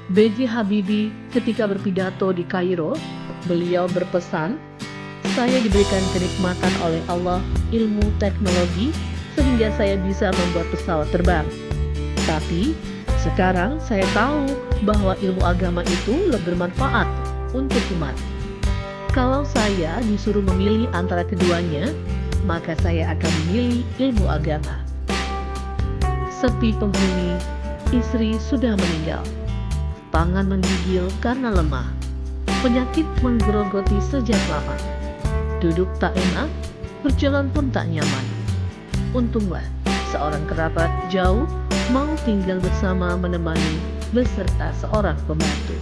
B.J. Habibie ketika berpidato di Kairo, beliau berpesan, "Saya diberikan kenikmatan oleh Allah ilmu teknologi sehingga saya bisa membuat pesawat terbang. Tapi sekarang saya tahu bahwa ilmu agama itu lebih bermanfaat untuk umat. Kalau saya disuruh memilih antara keduanya, maka saya akan memilih ilmu agama." Sepi penghuni, istri sudah meninggal. Tangan menggigil karena lemah. Penyakit menggerogoti sejak lama. Duduk tak enak, berjalan pun tak nyaman. Untunglah, seorang kerabat jauh mau tinggal bersama menemani beserta seorang pembantu.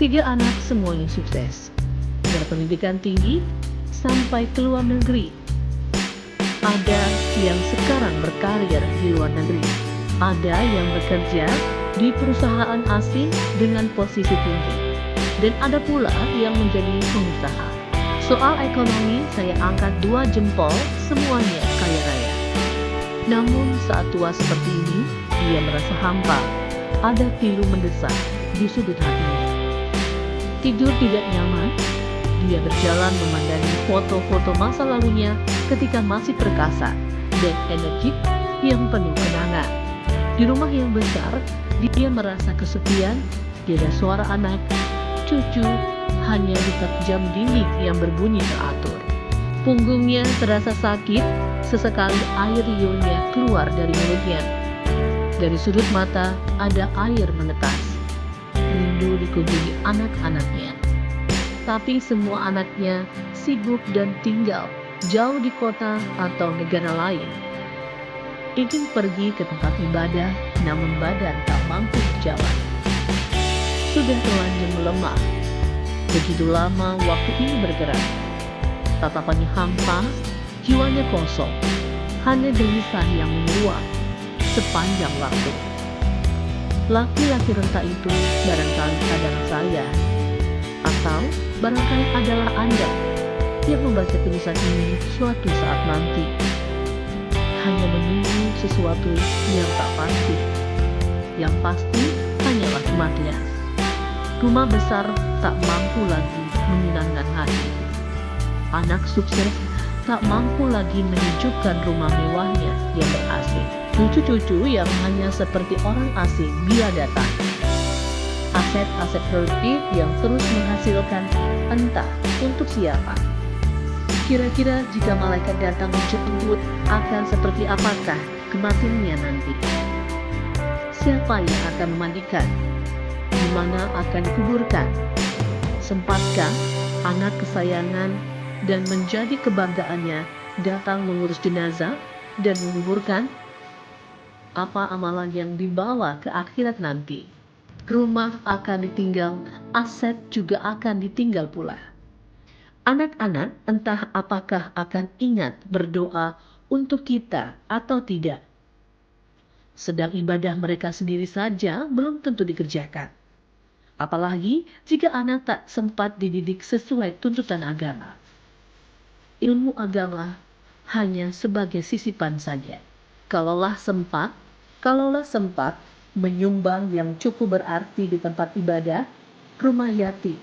3 anak semuanya sukses, berpendidikan tinggi sampai ke luar negeri. Ada yang sekarang berkarir di luar negeri, ada yang bekerja di perusahaan asing dengan posisi tinggi, dan ada pula yang menjadi pengusaha. Soal ekonomi saya angkat 2 jempol, semuanya kaya raya. Namun saat tua seperti ini, dia merasa hampa, ada pilu mendesak di sudut hatinya. Tidur tidak nyaman, dia berjalan memandangi foto-foto masa lalunya ketika masih perkasa dan energik yang penuh kenangan. Di rumah yang besar, dia merasa kesepian, tiada suara anak, cucu, hanya detak jam dinding yang berbunyi teratur. Punggungnya terasa sakit, sesekali air liurnya keluar dari mulutnya. Dari sudut mata ada air menetas. Rindu dikunjungi anak-anaknya. Tapi semua anaknya sibuk dan tinggal jauh di kota atau negara lain. Ingin pergi ke tempat ibadah, namun badan tak mampu berjalan. Sudah terlanjur melemah. Begitu lama waktu ini bergerak. Tatapannya hampa, jiwanya kosong. Hanya gelisah yang menguap sepanjang waktu. Laki-laki renta itu barangkali adalah saya, atau barangkali adalah Anda yang membaca tulisan ini suatu saat nanti. Hanya menunggu sesuatu yang tak pasti. Yang pasti hanyalah kematian. Rumah besar tak mampu lagi menyenangkan hati. Anak sukses tak mampu lagi menyejukkan rumah mewahnya yang ber-AC. Cucu-cucu yang hanya seperti orang asing bila datang. Aset-aset produktif yang terus menghasilkan entah untuk siapa. Kira-kira jika malaikat datang menjemput, akan seperti apakah kematiannya nanti? Siapa yang akan memandikan? Di mana akan dikuburkan? Sempatkah anak kesayangan dan menjadi kebanggaannya datang mengurus jenazah dan menguburkan? Apa amalan yang dibawa ke akhirat nanti? Rumah akan ditinggal, aset juga akan ditinggal pula. Anak-anak entah apakah akan ingat berdoa untuk kita atau tidak. Sedang ibadah mereka sendiri saja belum tentu dikerjakan. Apalagi jika anak tak sempat dididik sesuai tuntutan agama. Ilmu agama hanya sebagai sisipan saja. Kalaulah sempat menyumbang yang cukup berarti di tempat ibadah, rumah yatim,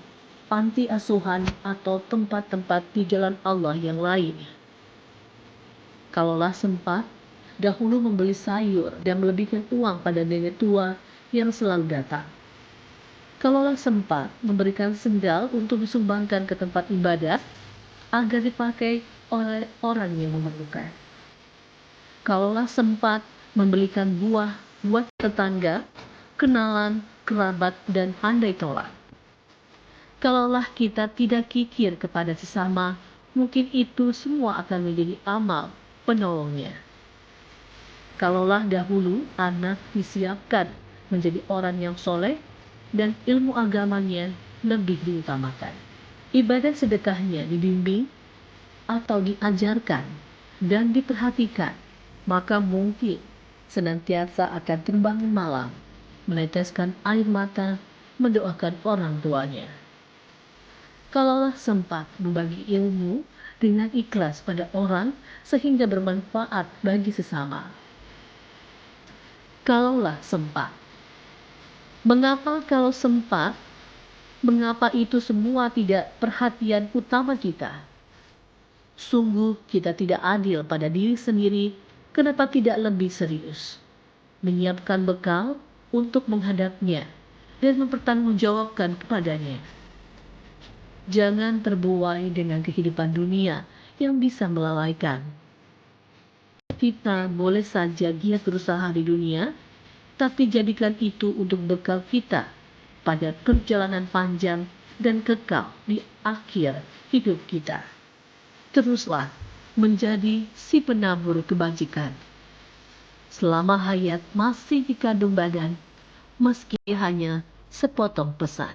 panti asuhan, atau tempat-tempat di jalan Allah yang lain. Kalaulah sempat, dahulu membeli sayur dan melebihkan uang pada nenek tua yang selalu datang. Kalaulah sempat memberikan sendal untuk disumbangkan ke tempat ibadah agar dipakai oleh orang yang memerlukan. Kalaulah sempat membelikan buah buat tetangga, kenalan, kerabat, dan pandai tolak. Kalaulah kita tidak kikir kepada sesama, mungkin itu semua akan menjadi amal penolongnya. Kalaulah dahulu anak disiapkan menjadi orang yang soleh dan ilmu agamanya lebih diutamakan. Ibadah sedekahnya dibimbing atau diajarkan dan diperhatikan, maka mungkin senantiasa akan terbangun malam, meneteskan air mata, mendoakan orang tuanya. Kalaulah sempat membagi ilmu dengan ikhlas pada orang sehingga bermanfaat bagi sesama. Kalaulah sempat Mengapa kalau sempat? Mengapa itu semua tidak perhatian utama kita? Sungguh kita tidak adil pada diri sendiri. Kenapa tidak lebih serius menyiapkan bekal untuk menghadapnya dan mempertanggungjawabkan kepadanya? Jangan terbuai dengan kehidupan dunia yang bisa melalaikan. Kita boleh saja giat berusaha di dunia, tapi jadikan itu untuk bekal kita pada perjalanan panjang dan kekal di akhir hidup kita. Teruslah menjadi si penabur kebajikan selama hayat masih dikandung badan, meski hanya sepotong pesan.